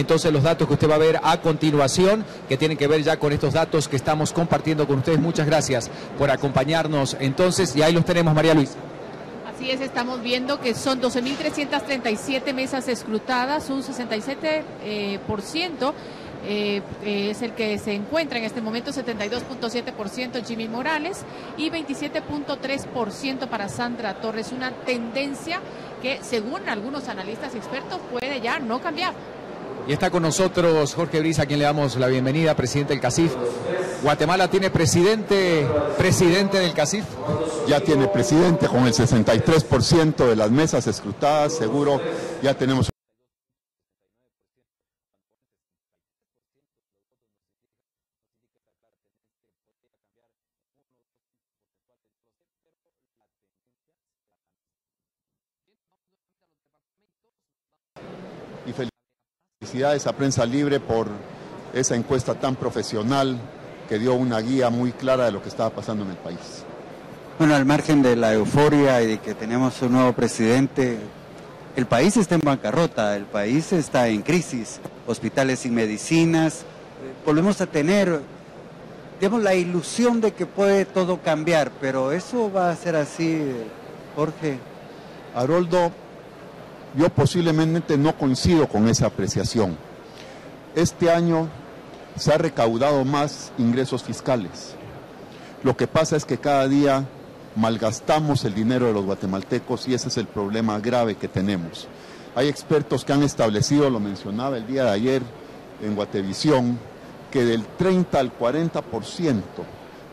Entonces los datos que usted va a ver a continuación, que tienen que ver ya con estos datos que estamos compartiendo con ustedes. Muchas gracias por acompañarnos entonces, y ahí los tenemos, María Luisa. Así es, estamos viendo que son 12.337 mesas escrutadas, un 67% es el que se encuentra en este momento, 72.7% Jimmy Morales y 27.3% para Sandra Torres, una tendencia que según algunos analistas y expertos puede ya no cambiar. Y está con nosotros Jorge Briz, a quien le damos la bienvenida, presidente del CACIF. ¿Guatemala tiene presidente del CACIF? Ya tiene presidente con el 63% de las mesas escrutadas, seguro ya tenemos. Y felicidades a Prensa Libre por esa encuesta tan profesional que dio una guía muy clara de lo que estaba pasando en el país. Bueno, al margen de la euforia y de que tenemos un nuevo presidente, el país está en bancarrota, el país está en crisis, hospitales sin medicinas, volvemos a tener, digamos, la ilusión de que puede todo cambiar, pero eso va a ser así, Jorge. Haroldo, yo posiblemente no coincido con esa apreciación. Este año se ha recaudado más ingresos fiscales. Lo que pasa es que cada día malgastamos el dinero de los guatemaltecos y ese es el problema grave que tenemos. Hay expertos que han establecido, lo mencionaba el día de ayer en Guatevisión, que del 30 al 40%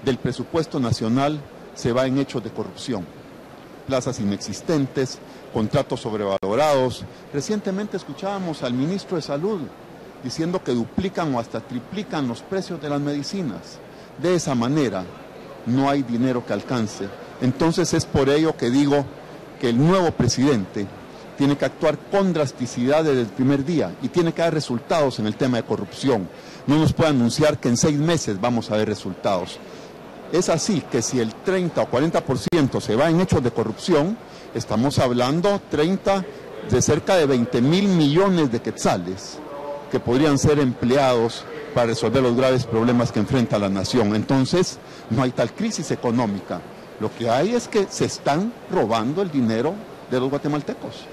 del presupuesto nacional se va en hechos de corrupción. Plazas inexistentes, contratos sobrevalorados. Recientemente escuchábamos al ministro de Salud diciendo que duplican o hasta triplican los precios de las medicinas. De esa manera no hay dinero que alcance. Entonces es por ello que digo que el nuevo presidente tiene que actuar con drasticidad desde el primer día y tiene que dar resultados en el tema de corrupción. No nos puede anunciar que en 6 meses vamos a ver resultados. Es así que si el 30 o 40% se va en hechos de corrupción, estamos hablando de cerca de 20.000 millones de quetzales que podrían ser empleados para resolver los graves problemas que enfrenta la nación. Entonces, no hay tal crisis económica. Lo que hay es que se están robando el dinero de los guatemaltecos.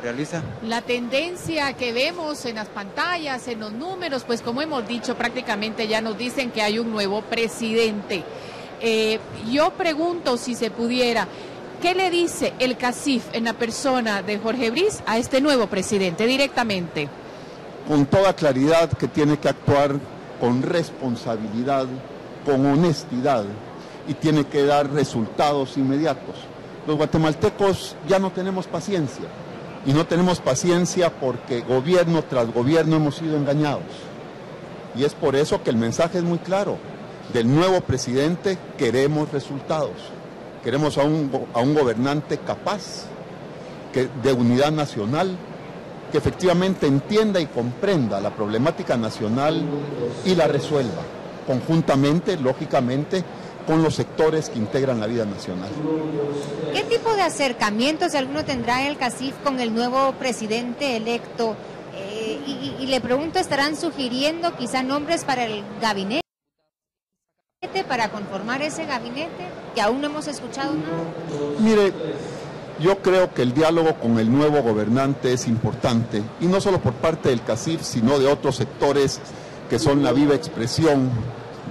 ¿Realiza? La tendencia que vemos en las pantallas, en los números, pues como hemos dicho, prácticamente ya nos dicen que hay un nuevo presidente. Yo pregunto si se pudiera, ¿qué le dice el CACIF en la persona de Jorge Briz a este nuevo presidente directamente? Con toda claridad que tiene que actuar con responsabilidad, con honestidad y tiene que dar resultados inmediatos. Los guatemaltecos ya no tenemos paciencia y no tenemos paciencia porque gobierno tras gobierno hemos sido engañados. Y es por eso que el mensaje es muy claro. Del nuevo presidente queremos resultados. Queremos a un gobernante capaz, de unidad nacional, que efectivamente entienda y comprenda la problemática nacional y la resuelva, conjuntamente, lógicamente, con los sectores que integran la vida nacional. ¿Qué tipo de acercamientos alguno tendrá el CACIF con el nuevo presidente electo? Y le pregunto, ¿estarán sugiriendo quizá nombres para el gabinete, para conformar ese gabinete, que aún no hemos escuchado nada? Mire, yo creo que el diálogo con el nuevo gobernante es importante, y no solo por parte del CACIF, sino de otros sectores que son la viva expresión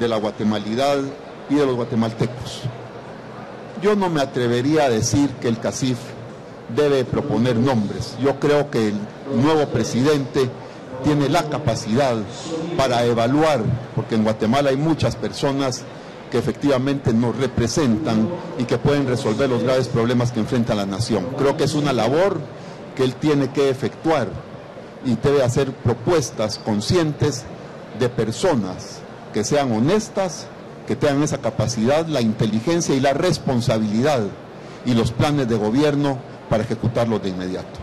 de la guatemalidad y de los guatemaltecos. Yo no me atrevería a decir que el CACIF debe proponer nombres. Yo creo que el nuevo presidente tiene la capacidad para evaluar, porque en Guatemala hay muchas personas que efectivamente nos representan y que pueden resolver los graves problemas que enfrenta la nación. Creo que es una labor que él tiene que efectuar y debe hacer propuestas conscientes de personas que sean honestas, que tengan esa capacidad, la inteligencia y la responsabilidad y los planes de gobierno para ejecutarlos de inmediato.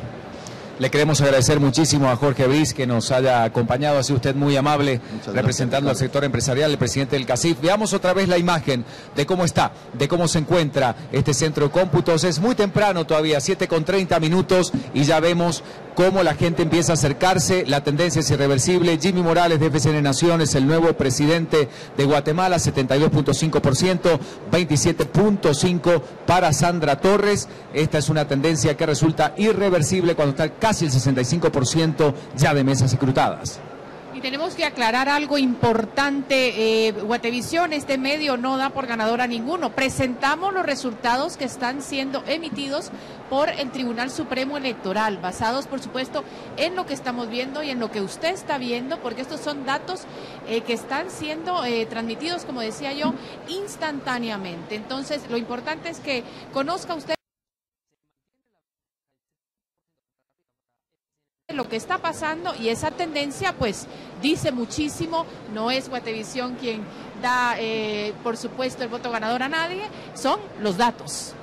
Le queremos agradecer muchísimo a Jorge Briz que nos haya acompañado, ha sido usted muy amable, representando al sector empresarial, el presidente del CACIF. Veamos otra vez la imagen de cómo está, de cómo se encuentra este centro de cómputos. Es muy temprano todavía, 7:30 minutos, y ya vemos cómo la gente empieza a acercarse. La tendencia es irreversible. Jimmy Morales de FCN Naciones, el nuevo presidente de Guatemala, 72.5%, 27.5% para Sandra Torres. Esta es una tendencia que resulta irreversible cuando está casi el 65% ya de mesas escrutadas. Y tenemos que aclarar algo importante, Guatevisión, este medio no da por ganador a ninguno. Presentamos los resultados que están siendo emitidos por el Tribunal Supremo Electoral, basados, por supuesto, en lo que estamos viendo y en lo que usted está viendo, porque estos son datos que están siendo transmitidos, como decía yo, instantáneamente. Entonces, lo importante es que conozca usted lo que está pasando, y esa tendencia pues dice muchísimo. No es Guatevisión quien da por supuesto el voto ganador a nadie, son los datos.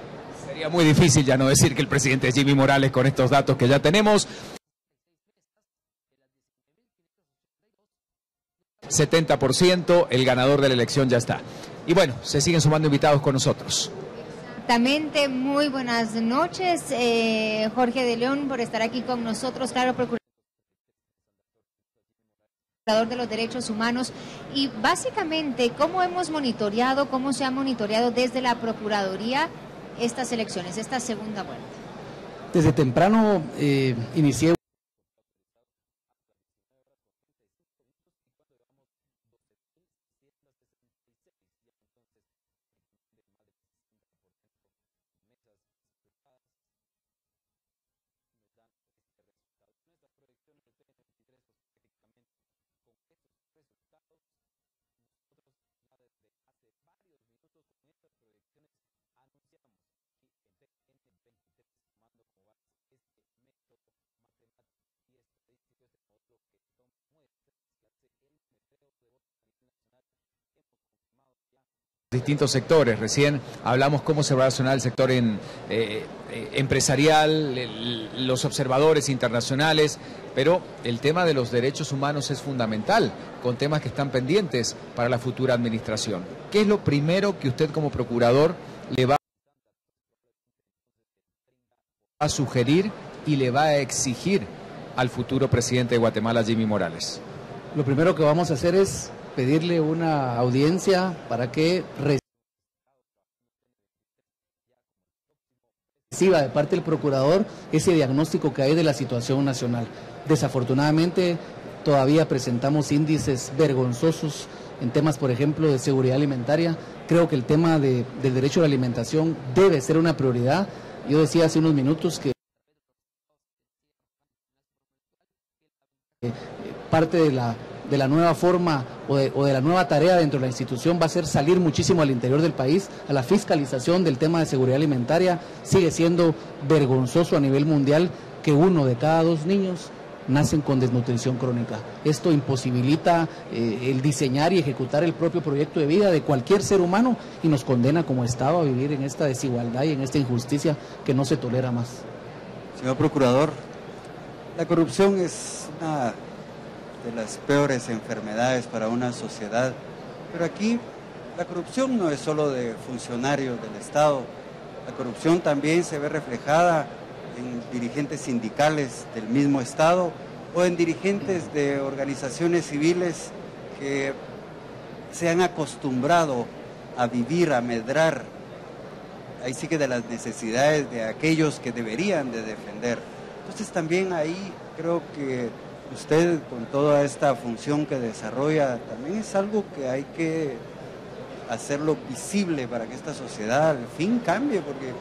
Sería muy difícil ya no decir que el presidente es Jimmy Morales con estos datos que ya tenemos. 70%, el ganador de la elección ya está. Y bueno, se siguen sumando invitados con nosotros. Exactamente, muy buenas noches, Jorge de León, por estar aquí con nosotros, claro, procurador de los derechos humanos. Y básicamente, ¿cómo se ha monitoreado desde la Procuraduría estas elecciones, esta segunda vuelta? Desde temprano inicié distintos sectores. Recién hablamos cómo se va a relacionar el sector empresarial, los observadores internacionales, pero el tema de los derechos humanos es fundamental, con temas que están pendientes para la futura administración. ¿Qué es lo primero que usted como procurador le va a sugerir y le va a exigir al futuro presidente de Guatemala, Jimmy Morales? Lo primero que vamos a hacer es pedirle una audiencia para que reciba de parte del procurador ese diagnóstico que hay de la situación nacional. Desafortunadamente, todavía presentamos índices vergonzosos en temas, por ejemplo, de seguridad alimentaria. Creo que el tema del derecho a la alimentación debe ser una prioridad. Yo decía hace unos minutos que parte de la nueva forma o de la nueva tarea dentro de la institución va a ser salir muchísimo al interior del país, a la fiscalización del tema de seguridad alimentaria. Sigue siendo vergonzoso a nivel mundial que 1 de cada 2 niños nacen con desnutrición crónica. Esto imposibilita el diseñar y ejecutar el propio proyecto de vida de cualquier ser humano y nos condena como Estado a vivir en esta desigualdad y en esta injusticia que no se tolera más. Señor Procurador, la corrupción es una de las peores enfermedades para una sociedad, pero aquí la corrupción no es solo de funcionarios del Estado, la corrupción también se ve reflejada en dirigentes sindicales del mismo Estado o en dirigentes de organizaciones civiles que se han acostumbrado a vivir, a medrar, ahí sí que de las necesidades de aquellos que deberían de defender. Entonces también ahí creo que usted, con toda esta función que desarrolla, también es algo que hay que hacerlo visible para que esta sociedad al fin cambie, porque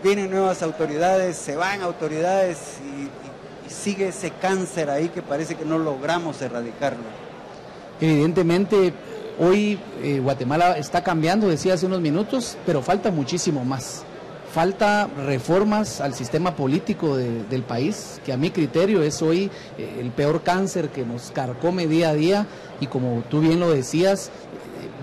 vienen nuevas autoridades, se van autoridades y sigue ese cáncer ahí que parece que no logramos erradicarlo. Evidentemente, hoy Guatemala está cambiando, decía hace unos minutos, pero falta muchísimo más. Falta reformas al sistema político del país, que a mi criterio es hoy el peor cáncer que nos carcome día a día, y como tú bien lo decías,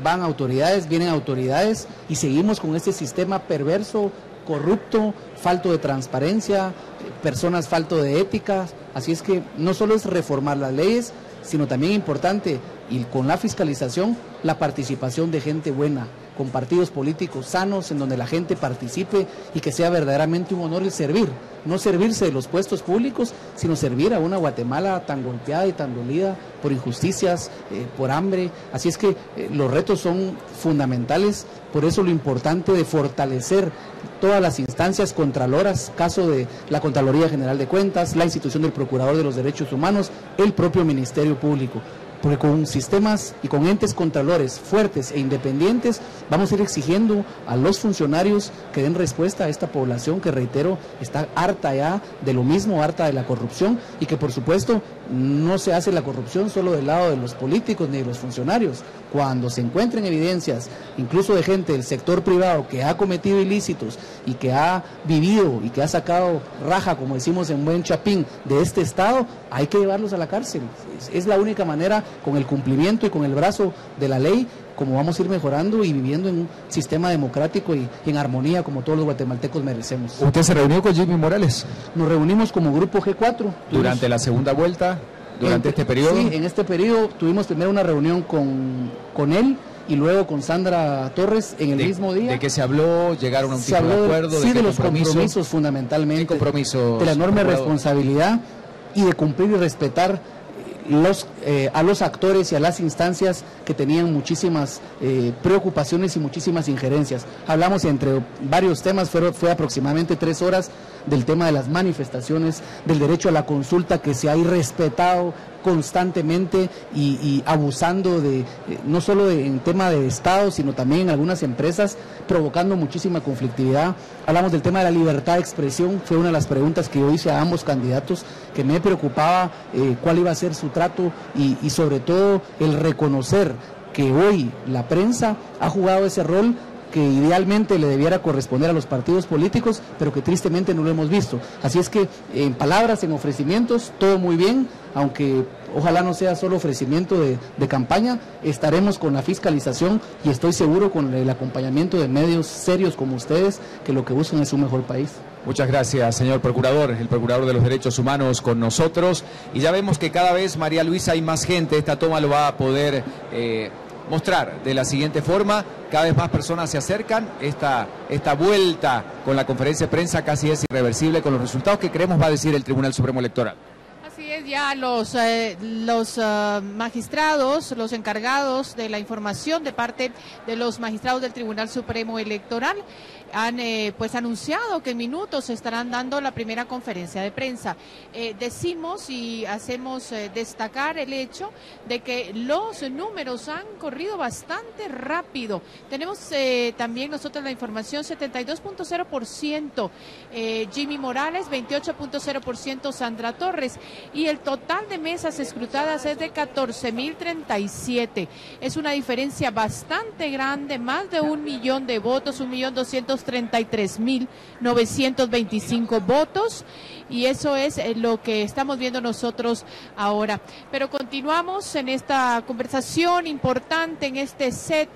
van autoridades, vienen autoridades y seguimos con este sistema perverso corrupto, falto de transparencia, personas falto de ética. Así es que no solo es reformar las leyes, sino también importante, y con la fiscalización, la participación de gente buena, con partidos políticos sanos, en donde la gente participe y que sea verdaderamente un honor el servir. No servirse de los puestos públicos, sino servir a una Guatemala tan golpeada y tan dolida por injusticias, por hambre. Así es que los retos son fundamentales, por eso lo importante de fortalecer todas las instancias contraloras, caso de la Contraloría General de Cuentas, la institución del Procurador de los Derechos Humanos, el propio Ministerio Público. Porque con sistemas y con entes contralores fuertes e independientes vamos a ir exigiendo a los funcionarios que den respuesta a esta población que, reitero, está harta ya de lo mismo, harta de la corrupción, y que por supuesto no se hace la corrupción solo del lado de los políticos ni de los funcionarios. Cuando se encuentren evidencias, incluso de gente del sector privado que ha cometido ilícitos y que ha vivido y que ha sacado raja, como decimos en buen chapín, de este Estado, hay que llevarlos a la cárcel. Es la única manera, con el cumplimiento y con el brazo de la ley, como vamos a ir mejorando y viviendo en un sistema democrático y en armonía como todos los guatemaltecos merecemos. ¿Usted se reunió con Jimmy Morales? Nos reunimos como Grupo G4. ¿Durante la segunda vuelta? ¿Durante este periodo? Sí, en este periodo tuvimos primero una reunión con él y luego con Sandra Torres en el mismo día. ¿De qué se habló? ¿Llegaron a un tipo de acuerdo? Sí, de los compromisos fundamentalmente. ¿Qué compromisos? De la enorme responsabilidad y de cumplir y respetar a los actores y a las instancias que tenían muchísimas preocupaciones y muchísimas injerencias. Hablamos entre varios temas, fue aproximadamente 3 horas, del tema de las manifestaciones, del derecho a la consulta que se ha irrespetado constantemente y abusando de no solo en tema de Estado, sino también en algunas empresas, provocando muchísima conflictividad. Hablamos del tema de la libertad de expresión, fue una de las preguntas que yo hice a ambos candidatos, que me preocupaba cuál iba a ser su trato y sobre todo el reconocer que hoy la prensa ha jugado ese rol que idealmente le debiera corresponder a los partidos políticos, pero que tristemente no lo hemos visto. Así es que en palabras, en ofrecimientos, todo muy bien, aunque ojalá no sea solo ofrecimiento de campaña, estaremos con la fiscalización y estoy seguro con el acompañamiento de medios serios como ustedes, que lo que buscan es un mejor país. Muchas gracias, señor Procurador, el Procurador de los Derechos Humanos con nosotros, y ya vemos que cada vez, María Luisa, hay más gente. Esta toma lo va a poder mostrar de la siguiente forma: cada vez más personas se acercan, esta vuelta con la conferencia de prensa casi es irreversible con los resultados que creemos va a decir el Tribunal Supremo Electoral. Así es, ya los magistrados, los encargados de la información de parte de los magistrados del Tribunal Supremo Electoral han pues anunciado que en minutos estarán dando la primera conferencia de prensa. Decimos y hacemos destacar el hecho de que los números han corrido bastante rápido. Tenemos también nosotros la información: 72.0% Jimmy Morales, 28.0% Sandra Torres, y el total de mesas escrutadas es de 14.037. Es una diferencia bastante grande, más de 1 millón de votos, 1.233.925 votos, y eso es lo que estamos viendo nosotros ahora. Pero continuamos en esta conversación importante, en este set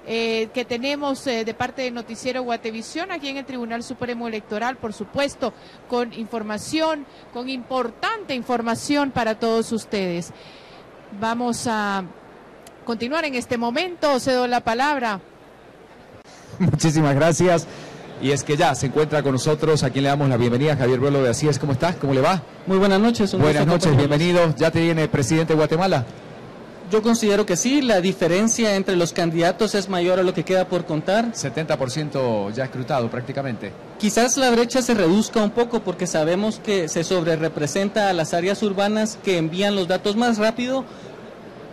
que tenemos de parte del noticiero Guatevisión aquí en el Tribunal Supremo Electoral, por supuesto, con información, con importante información para todos ustedes. Vamos a continuar en este momento. Cedo la palabra. Muchísimas gracias. Y es que ya se encuentra con nosotros, a quien le damos la bienvenida, Javier Ruelo de Así Es. ¿Cómo estás? ¿Cómo le va? Muy buenas noches. Buenas noches, bienvenido. ¿Ya te viene presidente de Guatemala? Yo considero que sí, la diferencia entre los candidatos es mayor a lo que queda por contar. 70% ya escrutado prácticamente. Quizás la brecha se reduzca un poco porque sabemos que se sobrerepresenta a las áreas urbanas que envían los datos más rápido,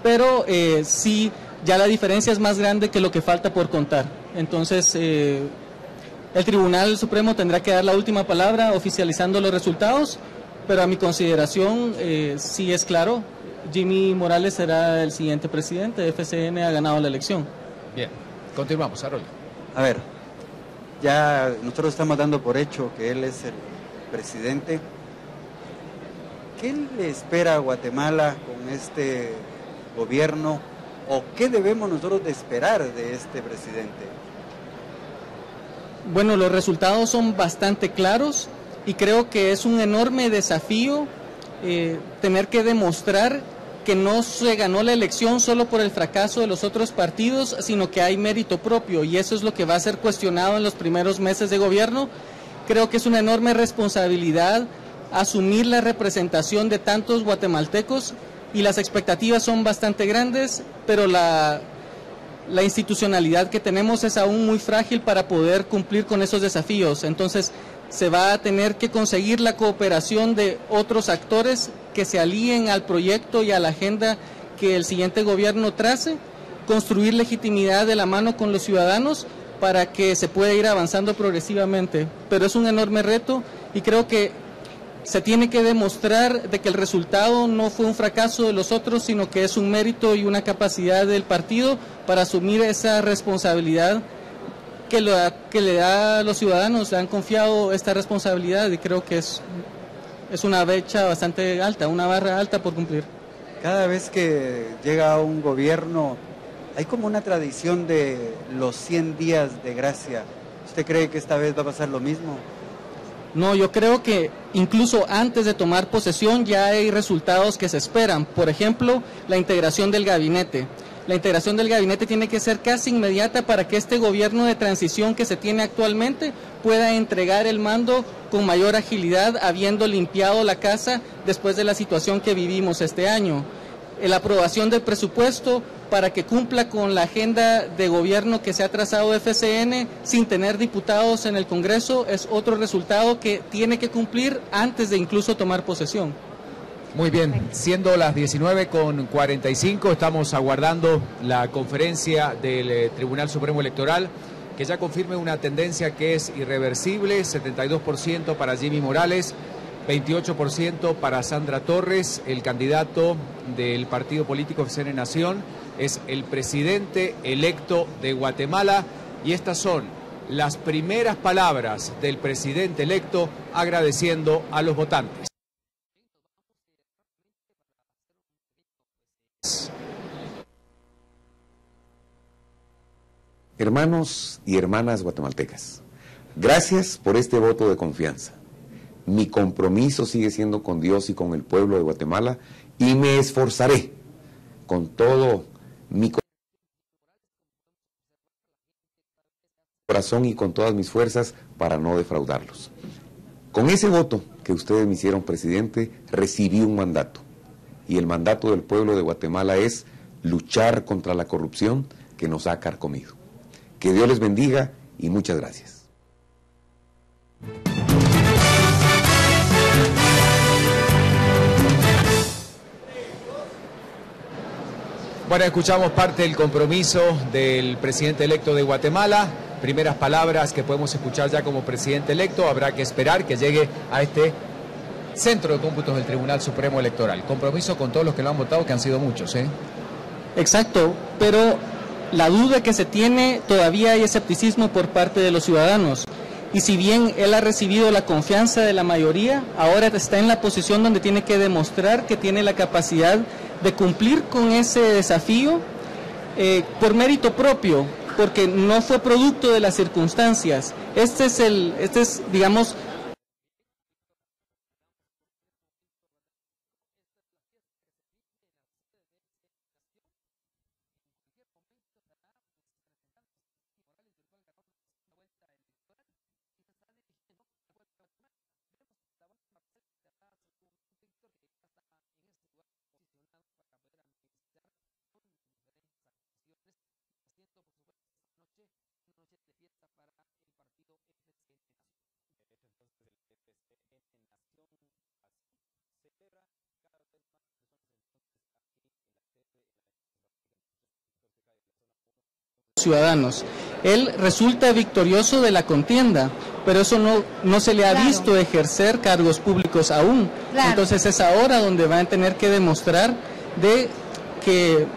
pero sí, ya la diferencia es más grande que lo que falta por contar. Entonces, el Tribunal Supremo tendrá que dar la última palabra oficializando los resultados, pero a mi consideración sí es claro: Jimmy Morales será el siguiente presidente. FCN ha ganado la elección. Bien, continuamos, Arroyo. A ver, ya nosotros estamos dando por hecho que él es el presidente. ¿Qué le espera a Guatemala con este gobierno, o qué debemos nosotros de esperar de este presidente? Bueno, los resultados son bastante claros y creo que es un enorme desafío tener que demostrar que no se ganó la elección solo por el fracaso de los otros partidos, sino que hay mérito propio, y eso es lo que va a ser cuestionado en los primeros meses de gobierno. Creo que es una enorme responsabilidad asumir la representación de tantos guatemaltecos, y las expectativas son bastante grandes, pero la institucionalidad que tenemos es aún muy frágil para poder cumplir con esos desafíos. Entonces se va a tener que conseguir la cooperación de otros actores que se alíen al proyecto y a la agenda que el siguiente gobierno trace, construir legitimidad de la mano con los ciudadanos para que se pueda ir avanzando progresivamente. Pero es un enorme reto y creo que se tiene que demostrar de que el resultado no fue un fracaso de los otros, sino que es un mérito y una capacidad del partido para asumir esa responsabilidad que le da a los ciudadanos. Le han confiado esta responsabilidad y creo que es una brecha bastante alta, una barra alta por cumplir. Cada vez que llega un gobierno hay como una tradición de los 100 días de gracia. ¿Usted cree que esta vez va a pasar lo mismo? No, yo creo que incluso antes de tomar posesión ya hay resultados que se esperan. Por ejemplo, la integración del gabinete. La integración del gabinete tiene que ser casi inmediata para que este gobierno de transición que se tiene actualmente pueda entregar el mando con mayor agilidad, habiendo limpiado la casa después de la situación que vivimos este año. La aprobación del presupuesto para que cumpla con la agenda de gobierno que se ha trazado FCN sin tener diputados en el Congreso es otro resultado que tiene que cumplir antes de incluso tomar posesión. Muy bien, siendo las 19:45, estamos aguardando la conferencia del Tribunal Supremo Electoral, que ya confirme una tendencia que es irreversible: 72% para Jimmy Morales, 28% para Sandra Torres. El candidato del partido político FCN Nación es el presidente electo de Guatemala, y estas son las primeras palabras del presidente electo agradeciendo a los votantes. Hermanos y hermanas guatemaltecas, gracias por este voto de confianza. Mi compromiso sigue siendo con Dios y con el pueblo de Guatemala, y me esforzaré con todo mi corazón y con todas mis fuerzas para no defraudarlos. Con ese voto que ustedes me hicieron presidente, recibí un mandato, y el mandato del pueblo de Guatemala es luchar contra la corrupción que nos ha carcomido. Que Dios les bendiga y muchas gracias. Bueno, escuchamos parte del compromiso del presidente electo de Guatemala. Primeras palabras que podemos escuchar ya como presidente electo. Habrá que esperar que llegue a este centro de cómputos del Tribunal Supremo Electoral. Compromiso con todos los que lo han votado, que han sido muchos, ¿eh? Exacto, pero la duda que se tiene, todavía hay escepticismo por parte de los ciudadanos. Y si bien él ha recibido la confianza de la mayoría, ahora está en la posición donde tiene que demostrar que tiene la capacidad de cumplir con ese desafío por mérito propio, porque no fue producto de las circunstancias. Este es, digamos, ciudadanos. Él resulta victorioso de la contienda, pero eso no se le ha visto ejercer cargos públicos aún. Entonces es ahora donde van a tener que demostrar de que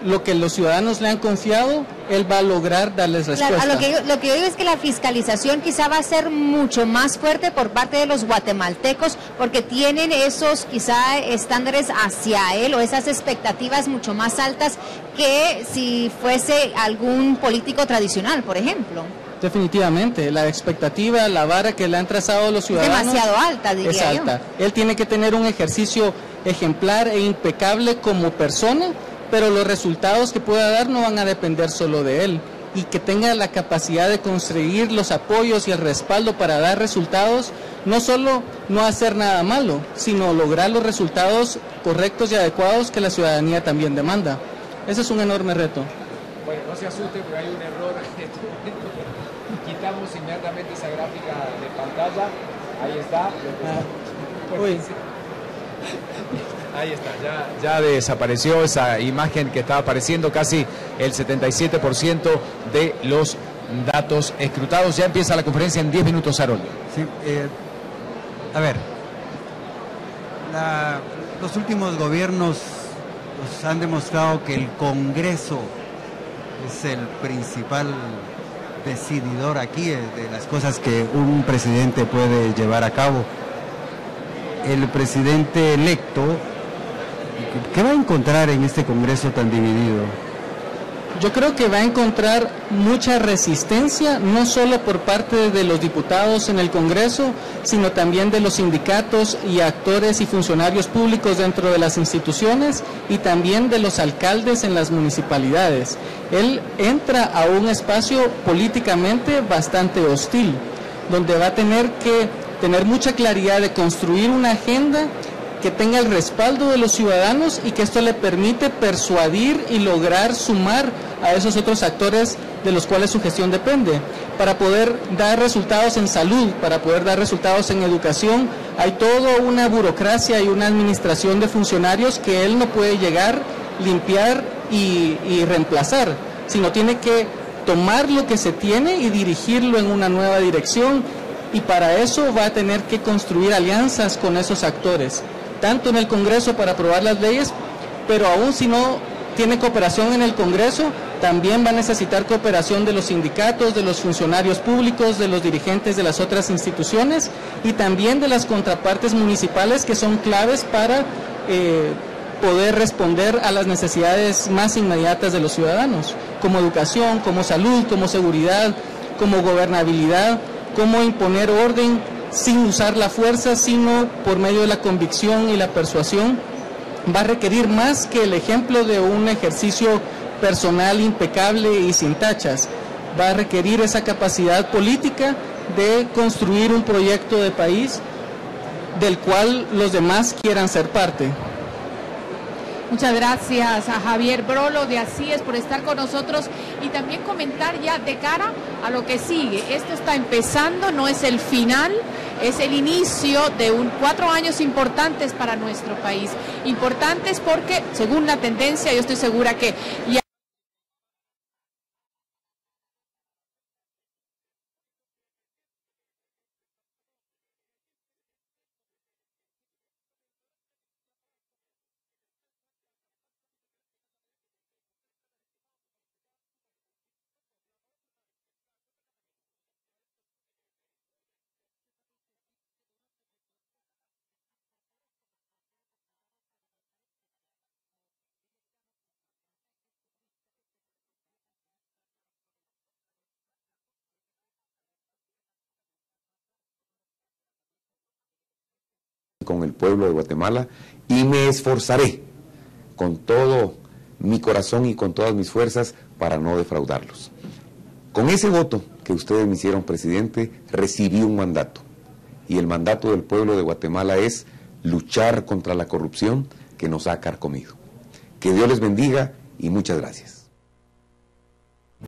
lo que los ciudadanos le han confiado, él va a lograr darles respuesta. Claro, lo que yo digo es que la fiscalización quizá va a ser mucho más fuerte por parte de los guatemaltecos, porque tienen esos quizá estándares hacia él o esas expectativas mucho más altas que si fuese algún político tradicional, por ejemplo. Definitivamente, la expectativa, la vara que le han trazado los ciudadanos es demasiado alta, diría es alta. Él tiene que tener un ejercicio ejemplar e impecable como persona, pero los resultados que pueda dar no van a depender solo de él, y que tenga la capacidad de conseguir los apoyos y el respaldo para dar resultados, no solo no hacer nada malo, sino lograr los resultados correctos y adecuados que la ciudadanía también demanda. Ese es un enorme reto. Bueno, no se asuste, pero hay un error en este momento. Quitamos inmediatamente esa gráfica de pantalla. Ahí está. Ahí está, ya desapareció esa imagen que estaba apareciendo, casi el 77% de los datos escrutados. Ya empieza la conferencia en 10 minutos, Haroldo. Sí, a ver, los últimos gobiernos nos han demostrado que el Congreso es el principal decididor aquí de las cosas que un presidente puede llevar a cabo. El presidente electo, ¿qué va a encontrar en este Congreso tan dividido? Yo creo que va a encontrar mucha resistencia, no solo por parte de los diputados en el Congreso, sino también de los sindicatos y actores y funcionarios públicos dentro de las instituciones, y también de los alcaldes en las municipalidades. Él entra a un espacio políticamente bastante hostil, donde va a tener que tener mucha claridad de construir una agenda que tenga el respaldo de los ciudadanos y que esto le permite persuadir y lograr sumar a esos otros actores de los cuales su gestión depende. Para poder dar resultados en salud, para poder dar resultados en educación, hay toda una burocracia y una administración de funcionarios que él no puede llegar, limpiar y reemplazar, sino tiene que tomar lo que se tiene y dirigirlo en una nueva dirección, y para eso va a tener que construir alianzas con esos actores, tanto en el Congreso para aprobar las leyes, pero aún si no tiene cooperación en el Congreso, también va a necesitar cooperación de los sindicatos, de los funcionarios públicos, de los dirigentes de las otras instituciones y también de las contrapartes municipales, que son claves para poder responder a las necesidades más inmediatas de los ciudadanos, como educación, como salud, como seguridad, como gobernabilidad, cómo imponer orden sin usar la fuerza, sino por medio de la convicción y la persuasión. Va a requerir más que el ejemplo de un ejercicio personal impecable y sin tachas. Va a requerir esa capacidad política de construir un proyecto de país del cual los demás quieran ser parte. Muchas gracias a Javier Brolo de Asíes por estar con nosotros y también comentar ya de cara a lo que sigue. Esto está empezando, no es el final, es el inicio de 4 años importantes para nuestro país. Importantes porque, según la tendencia, yo estoy segura que ya con el pueblo de Guatemala, y me esforzaré con todo mi corazón y con todas mis fuerzas para no defraudarlos. Con ese voto que ustedes me hicieron presidente, recibí un mandato, y el mandato del pueblo de Guatemala es luchar contra la corrupción que nos ha carcomido. Que Dios les bendiga y muchas gracias.